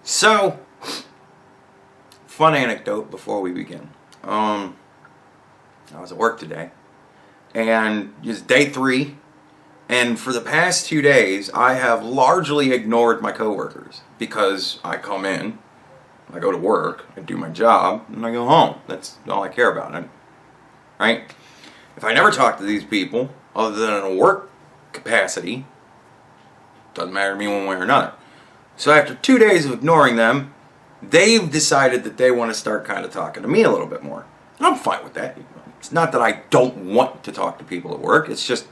So, fun anecdote before we begin. I was at work today, and it's day 3, and for the past 2 days, I have largely ignored my coworkers because I come in, I go to work, I do my job, and I go home. That's all I care about, right? If I never talk to these people, other than in a work capacity, doesn't matter to me one way or another. So after 2 days of ignoring them, they've decided that they want to start kind of talking to me a little bit more. And I'm fine with that. It's not that I don't want to talk to people at work. It's just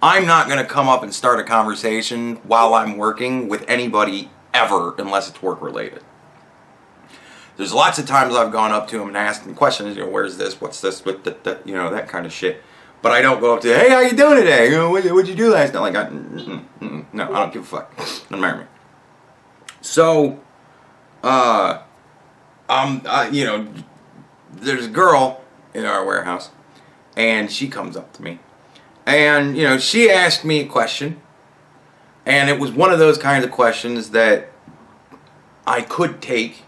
I'm not going to come up and start a conversation while I'm working with anybody ever unless it's work related. There's lots of times I've gone up to them and asked them questions, where's this, what's this, what that kind of shit. But I don't go up to, hey, how you doing today? What'd you do last night? Like, no, I don't give a fuck. Don't marry me. So, there's a girl in our warehouse, and she comes up to me, and, she asked me a question, and it was one of those kinds of questions that I could take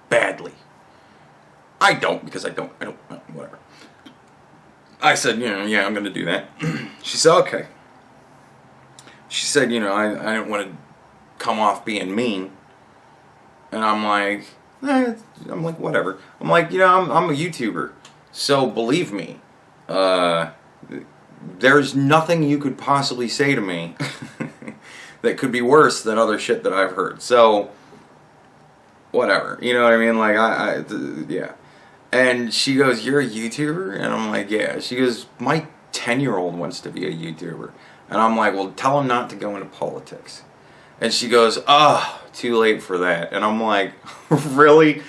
badly. I don't, because I don't, whatever. I said, yeah, I'm going to do that. She said, okay. She said, I don't want to come off being mean. And I'm like, whatever. I'm like, I'm a YouTuber. So believe me, there's nothing you could possibly say to me that could be worse than other shit that I've heard. So, whatever. You know what I mean? Like, yeah. And she goes, you're a YouTuber? And I'm like, yeah. She goes, my 10-year-old wants to be a YouTuber. And I'm like, well, tell him not to go into politics. And she goes, oh, too late for that. And I'm like, really?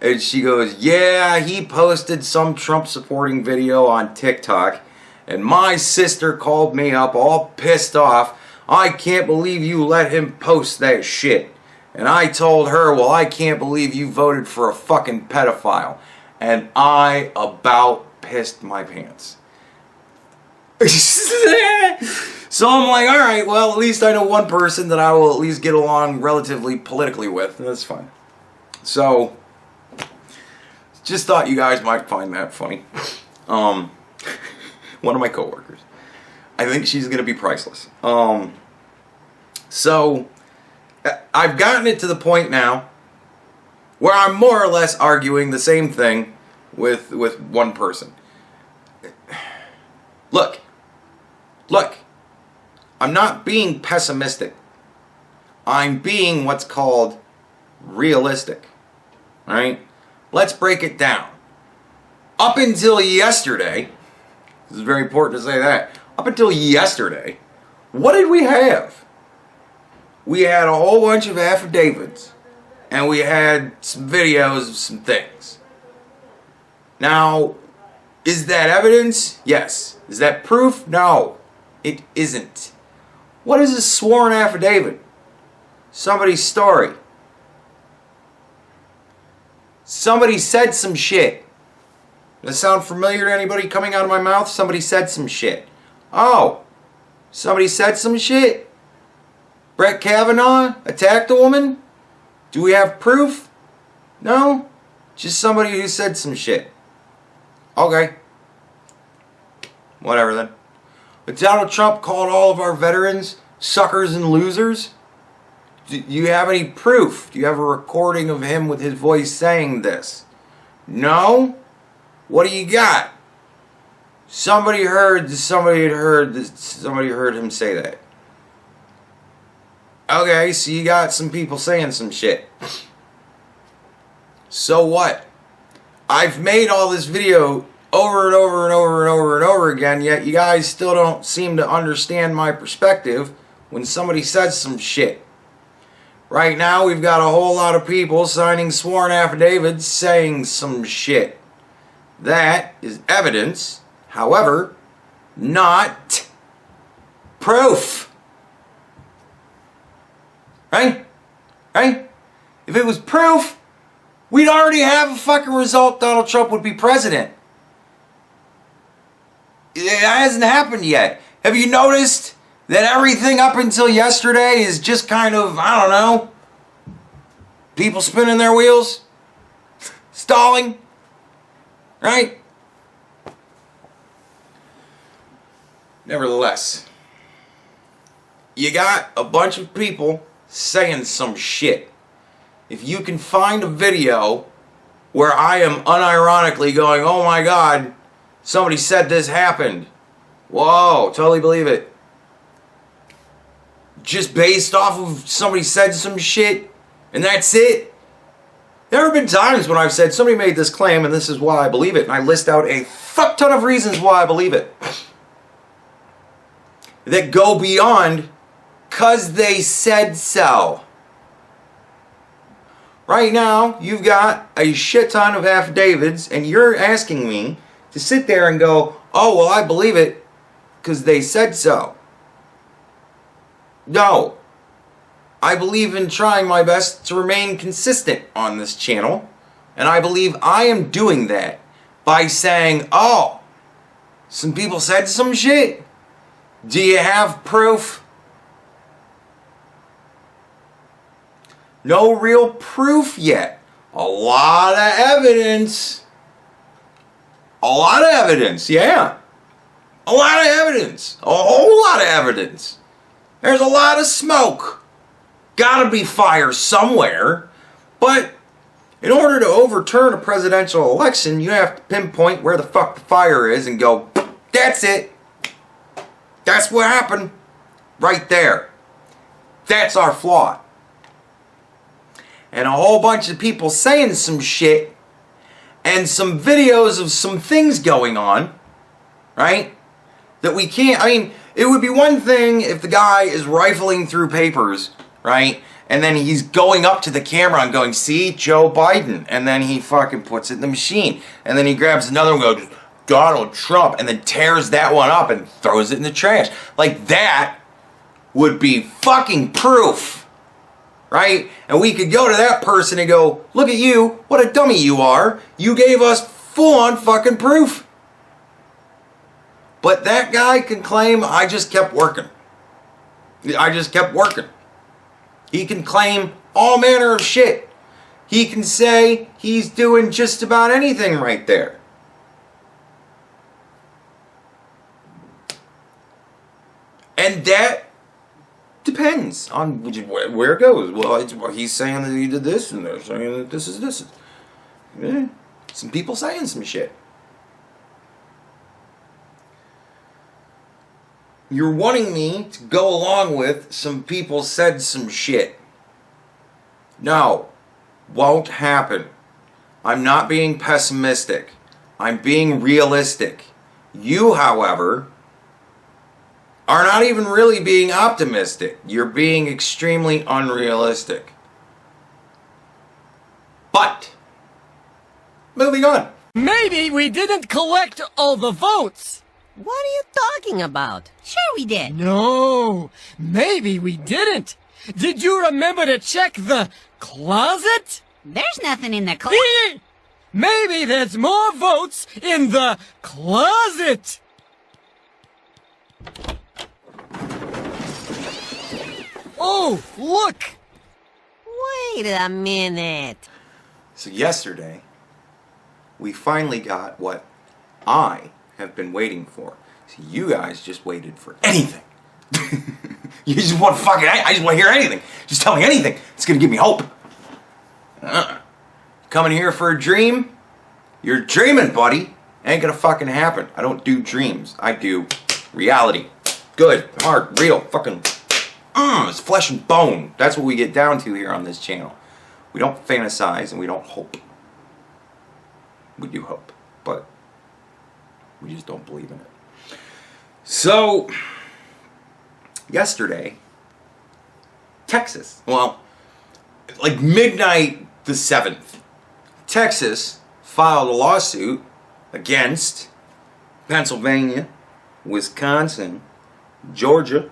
And she goes, yeah, he posted some Trump supporting video on TikTok. And my sister called me up all pissed off. I can't believe you let him post that shit. And I told her, well, I can't believe you voted for a fucking pedophile. And I about pissed my pants. So I'm like, all right, well, at least I know one person that I will at least get along relatively politically with. And that's fine. So, just thought you guys might find that funny. One of my coworkers. I think she's going to be priceless. So, I've gotten it to the point now where I'm more or less arguing the same thing with one person. Look, I'm not being pessimistic. I'm being what's called realistic, right? Let's break it down. Up until yesterday, this is very important to say that, up until yesterday, what did we have? We had a whole bunch of affidavits, and we had some videos of some things. Now, is that evidence? Yes. Is that proof? No, it isn't. What is a sworn affidavit? Somebody's story. Somebody said some shit. Does that sound familiar to anybody coming out of my mouth? Somebody said some shit. Oh, somebody said some shit? Brett Kavanaugh attacked a woman? Do we have proof? No? Just somebody who said some shit. Okay. Whatever then. But Donald Trump called all of our veterans suckers and losers? Do you have any proof? Do you have a recording of him with his voice saying this? No? What do you got? Somebody heard him say that. Okay, so you got some people saying some shit. So what? I've made all this video over and over and over and over and over again, yet you guys still don't seem to understand my perspective when somebody says some shit. Right now, we've got a whole lot of people signing sworn affidavits saying some shit. That is evidence, however, not proof. Right? Right? If it was proof, we'd already have a fucking result. Donald Trump would be president. It hasn't happened yet. Have you noticed that everything up until yesterday is just kind of, I don't know, People spinning their wheels, stalling, right? Nevertheless, you got a bunch of people saying some shit. If you can find a video where I am unironically going, oh my God, somebody said this happened. Whoa, totally believe it. Just based off of somebody said some shit, and that's it. There have been times when I've said somebody made this claim and this is why I believe it, and I list out a fuck ton of reasons why I believe it. That go beyond, 'cause they said so. Right now, you've got a shit ton of affidavits, and you're asking me to sit there and go, oh, well, I believe it because they said so. No. I believe in trying my best to remain consistent on this channel, and I believe I am doing that by saying, oh, some people said some shit. Do you have proof? No real proof yet. A lot of evidence. A lot of evidence, yeah. A lot of evidence. A whole lot of evidence. There's a lot of smoke. Gotta be fire somewhere. But in order to overturn a presidential election, you have to pinpoint where the fuck the fire is and go, that's it. That's what happened. Right there. That's our flaw. And a whole bunch of people saying some shit and some videos of some things going on, right? That we can't, I mean, it would be one thing if the guy is rifling through papers, right? And then he's going up to the camera and going, see, Joe Biden. And then he fucking puts it in the machine. And then he grabs another one and goes, Donald Trump. And then tears that one up and throws it in the trash. Like that would be fucking proof. Right? And we could go to that person and go, look at you, what a dummy you are. You gave us full-on fucking proof. But that guy can claim, I just kept working. I just kept working. He can claim all manner of shit. He can say he's doing just about anything right there. And that depends on where it goes. Well, he's saying that he did this, and they're saying that this is this. Yeah. Some people saying some shit. You're wanting me to go along with some people said some shit. No, won't happen. I'm not being pessimistic. I'm being realistic. You, however, are not even really being optimistic. You're being extremely unrealistic. But, moving on. Maybe we didn't collect all the votes. What are you talking about? Sure we did. No, maybe we didn't. Did you remember to check the closet? There's nothing in the closet. Maybe there's more votes in the closet. Oh, look! Wait a minute. So yesterday, we finally got what I have been waiting for. So you guys just waited for anything. You just want fucking, I just want to hear anything. Just tell me anything. It's going to give me hope. Coming here for a dream? You're dreaming, buddy. Ain't going to fucking happen. I don't do dreams. I do reality. Good, hard, real, fucking... it's flesh and bone. That's what we get down to here on this channel. We don't fantasize and we don't hope. We do hope, but we just don't believe in it. So, yesterday, Texas, well, like midnight the 7th, Texas filed a lawsuit against Pennsylvania, Wisconsin, Georgia,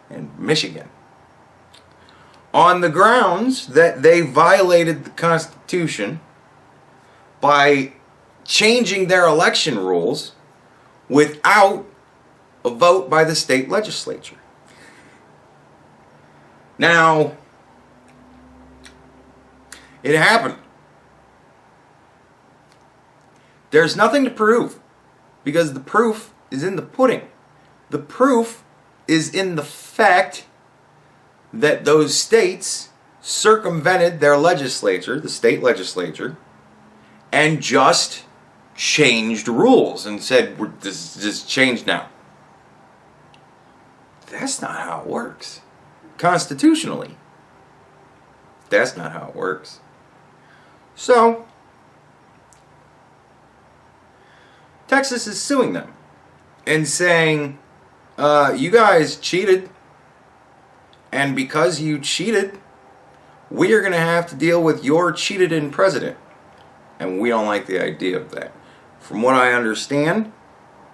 and Michigan on the grounds that they violated the Constitution by changing their election rules without a vote by the state legislature. Now, It happened. There's nothing to prove because the proof is in the pudding. The proof is in the fact that those states circumvented their legislature, the state legislature, and just changed rules and said, this is changed now. That's not how it works. Constitutionally, that's not how it works. So, Texas is suing them and saying, you guys cheated, and because you cheated, we are going to have to deal with your cheated-in president. And we don't like the idea of that. From what I understand,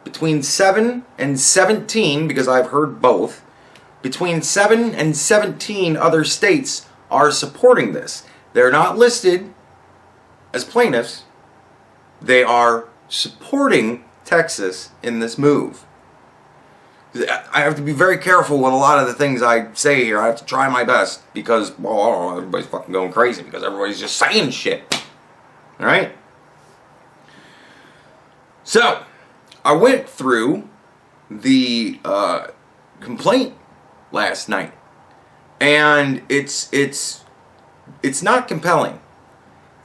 between 7 and 17, because I've heard both, between 7 and 17 other states are supporting this. They're not listed as plaintiffs. They are supporting Texas in this move. I have to be very careful with a lot of the things I say here. I have to try my best because, well, everybody's fucking going crazy because everybody's just saying shit. Alright? So, I went through the complaint last night, and it's not compelling.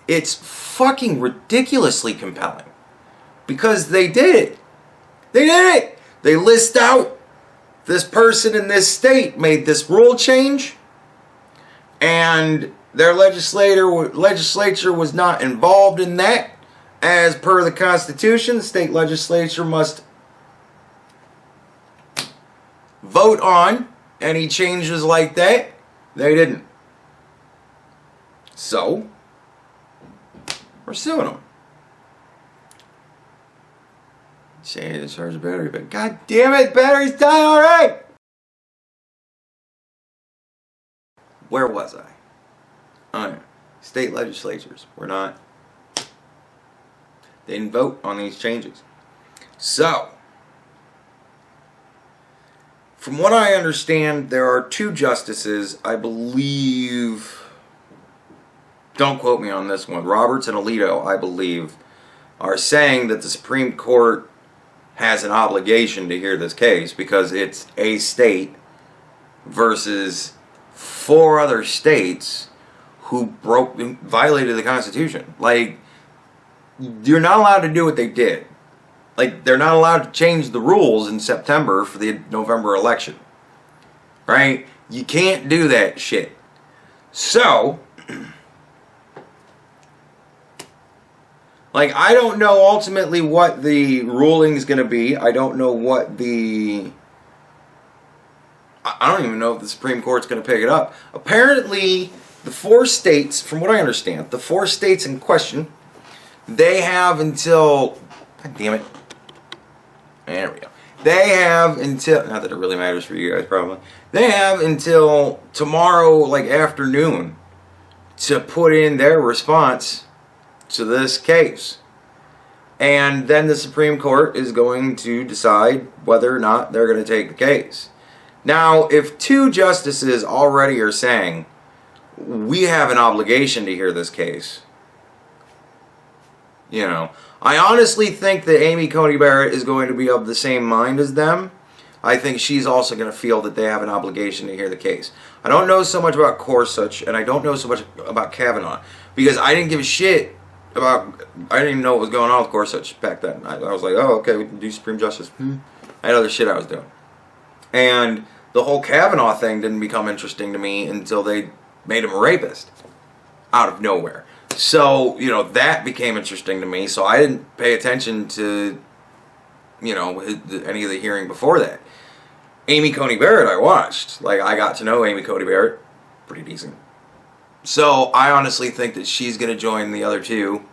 It's fucking ridiculously compelling because they did it. They did it. They list out this person in this state made this rule change, and their legislature was not involved in that. As per the Constitution, the state legislature must vote on any changes like that. They didn't. So, we're suing them. Saying to charge the battery, but god damn it, battery's dying alright! Where was I? Oh yeah. State legislatures were not. They didn't vote on these changes. So, from what I understand, there are 2 justices, I believe, don't quote me on this one, Roberts and Alito, I believe, are saying that the Supreme Court has an obligation to hear this case because it's a state versus 4 other states who violated the Constitution. Like, you're not allowed to do what they did. Like, they're not allowed to change the rules in September for the November election. Right? You can't do that shit. So, like, I don't know ultimately what the ruling is going to be. I don't know what the... I don't even know if the Supreme Court's going to pick it up. Apparently, the 4 states, from what I understand, the 4 states in question, they have until... God damn it. There we go. They have until... Not that it really matters for you guys, probably. They have until tomorrow, like, afternoon to put in their response to this case. And then the Supreme Court is going to decide whether or not they're going to take the case. Now, if 2 justices already are saying, we have an obligation to hear this case, you know, I honestly think that Amy Coney Barrett is going to be of the same mind as them. I think she's also going to feel that they have an obligation to hear the case. I don't know so much about Gorsuch, and I don't know so much about Kavanaugh, because I didn't give a shit about... I didn't even know what was going on with Gorsuch back then. I was like, oh, okay, we can do Supreme Justice. I had other shit I was doing. And the whole Kavanaugh thing didn't become interesting to me until they made him a rapist out of nowhere. So, you know, that became interesting to me, so I didn't pay attention to, you know, any of the hearing before that. Amy Coney Barrett I watched. Like, I got to know Amy Coney Barrett. Pretty decent. So, I honestly think that she's going to join the other 2,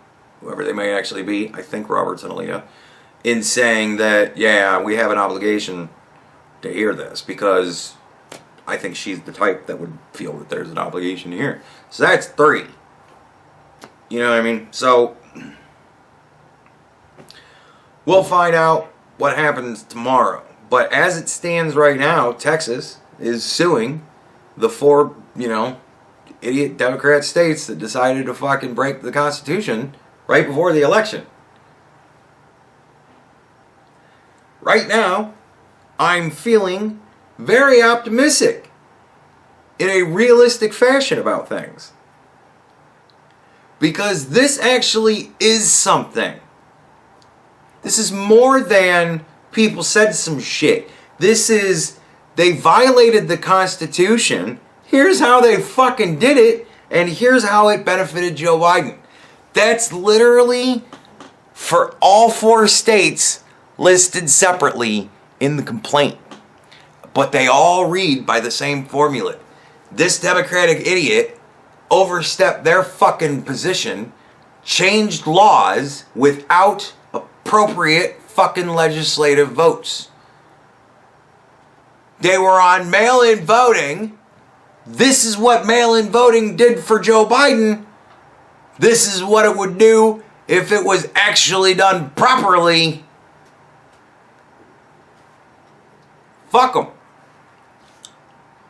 whoever they may actually be, I think Roberts and Alito, in saying that, yeah, we have an obligation to hear this, because I think she's the type that would feel that there's an obligation to hear. So that's 3. You know what I mean? So, we'll find out what happens tomorrow. But as it stands right now, Texas is suing the 4, you know, idiot Democrat states that decided to fucking break the Constitution right before the election. Right now, I'm feeling very optimistic in a realistic fashion about things. Because this actually is something. This is more than people said some shit. This is, they violated the Constitution. Here's how they fucking did it, and here's how it benefited Joe Biden. That's literally for all 4 states listed separately in the complaint. But they all read by the same formula. This Democratic idiot overstepped their fucking position, changed laws without appropriate fucking legislative votes. They were on mail-in voting. This is what mail-in voting did for Joe Biden. This is what it would do if it was actually done properly. Fuck them.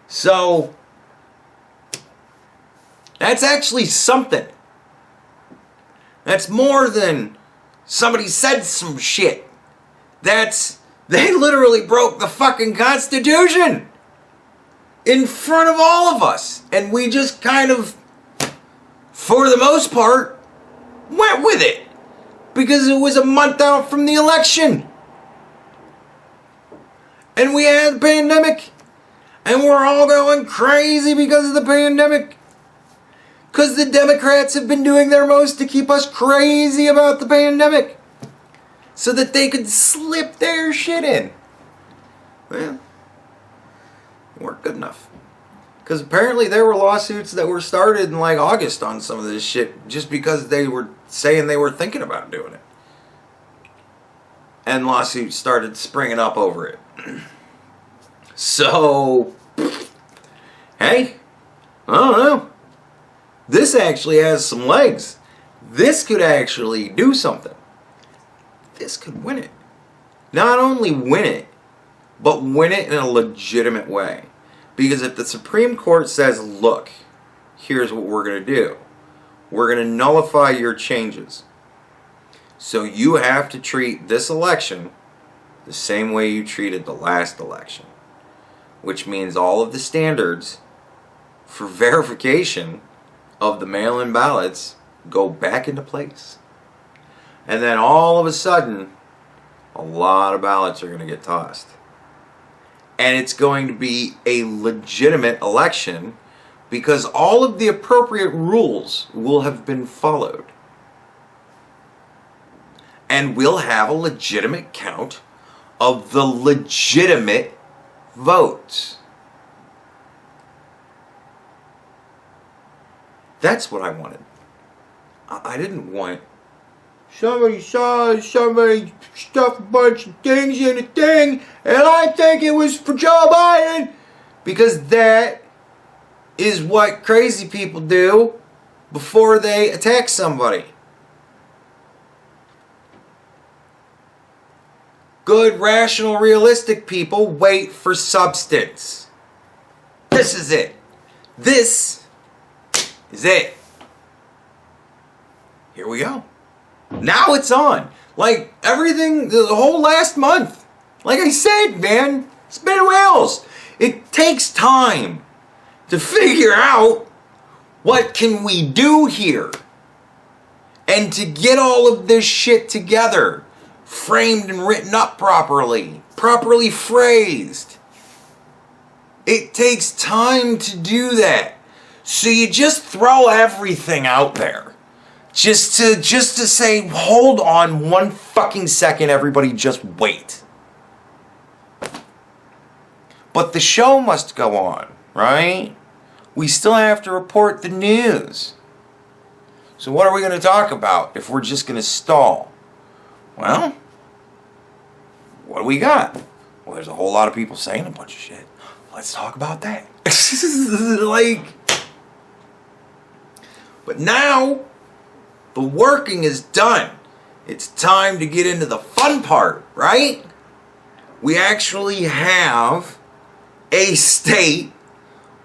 So, that's actually something. That's more than somebody said some shit. They literally broke the fucking Constitution in front of all of us. And we just kind of, for the most part, went with it. Because it was a month out from the election. And we had the pandemic. And we're all going crazy because of the pandemic. Because the Democrats have been doing their most to keep us crazy about the pandemic. So that they could slip their shit in. Well, it weren't good enough. Because apparently there were lawsuits that were started in like August on some of this shit. Just because they were saying they were thinking about doing it. And lawsuits started springing up over it. So, hey, I don't know. This actually has some legs. This could actually do something. This could win it. Not only win it, but win it in a legitimate way. Because if the Supreme Court says, look, here's what we're going to do. We're going to nullify your changes. So you have to treat this election the same way you treated the last election. Which means all of the standards for verification of the mail-in ballots go back into place. And then all of a sudden, a lot of ballots are going to get tossed. And it's going to be a legitimate election because all of the appropriate rules will have been followed. And we'll have a legitimate count of the legitimate votes. That's what I wanted. I didn't want somebody stuffed a bunch of things in a thing and I think it was for Joe Biden, because that is what crazy people do before they attack somebody. Good, rational, realistic people wait for substance. This is it. This is it. Here we go. Now it's on. Like everything, the whole last month. Like I said, man, it's been whales. It takes time to figure out what can we do here. And to get all of this shit together. Framed and written up properly. Properly phrased. It takes time to do that. So you just throw everything out there. Just to say, hold on one fucking second, everybody just wait. But the show must go on, right? We still have to report the news. So what are we going to talk about if we're just going to stall? Well, what do we got? Well, there's a whole lot of people saying a bunch of shit. Let's talk about that. But now, the working is done. It's time to get into the fun part, right? We actually have a state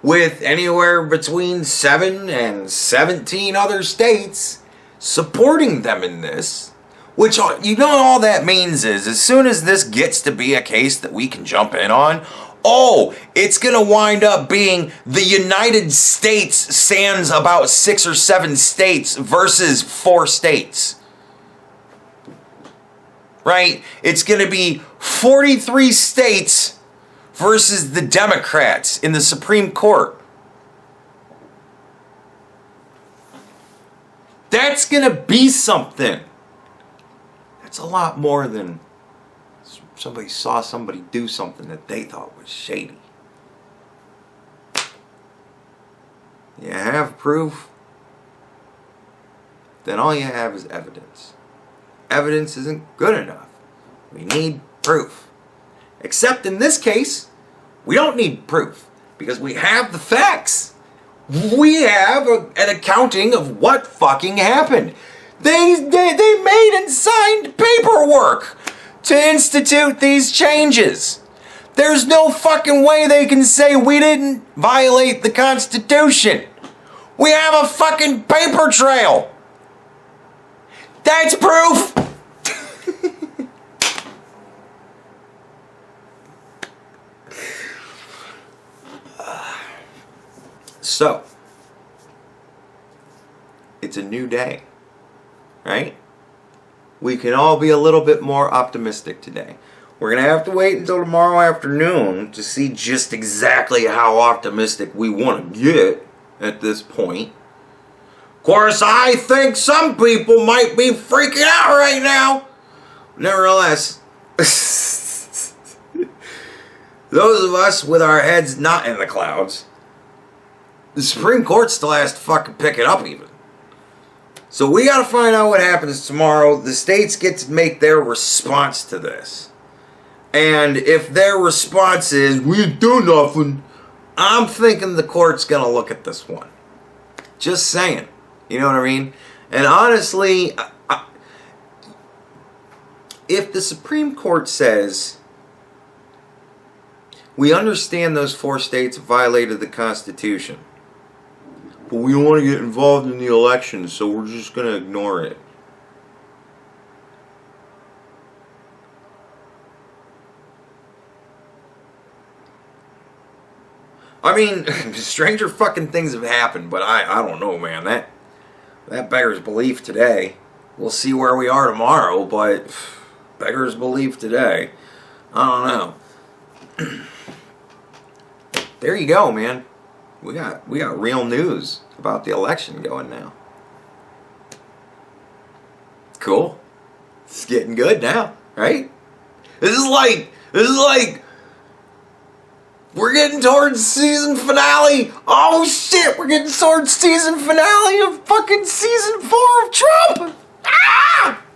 with anywhere between 7 and 17 other states supporting them in this, which, you know, all that means is as soon as this gets to be a case that we can jump in on, it's going to wind up being the United States sans about 6 or 7 states versus 4 states. Right? It's going to be 43 states versus the Democrats in the Supreme Court. That's going to be something. That's a lot more than somebody saw somebody do something that they thought was shady. You have proof, then all you have is evidence. Evidence isn't good enough. We need proof. Except in this case, we don't need proof because we have the facts. We have an accounting of what fucking happened. They made and signed paperwork to institute these changes. There's no fucking way they can say we didn't violate the Constitution. We have a fucking paper trail. That's proof. So, it's a new day, right? We can all be a little bit more optimistic today. We're going to have to wait until tomorrow afternoon to see just exactly how optimistic we want to get at this point. Of course, I think some people might be freaking out right now. Nevertheless, those of us with our heads not in the clouds, the Supreme Court still has to fucking pick it up even. So we got to find out what happens tomorrow. The states get to make their response to this. And if their response is, we didn't do nothing, I'm thinking the court's going to look at this one. Just saying. You know what I mean? And honestly, if the Supreme Court says, we understand those 4 states violated the Constitution, but we don't want to get involved in the election, so we're just going to ignore it. I mean, stranger fucking things have happened, but I don't know, man. That beggars belief today. We'll see where we are tomorrow, but beggars belief today. I don't know. There you go, man. We got real news about the election going now. Cool. It's getting good now, right? This is like we're getting towards season finale. Oh shit, we're getting towards season finale of fucking season 4 of Trump. Ah!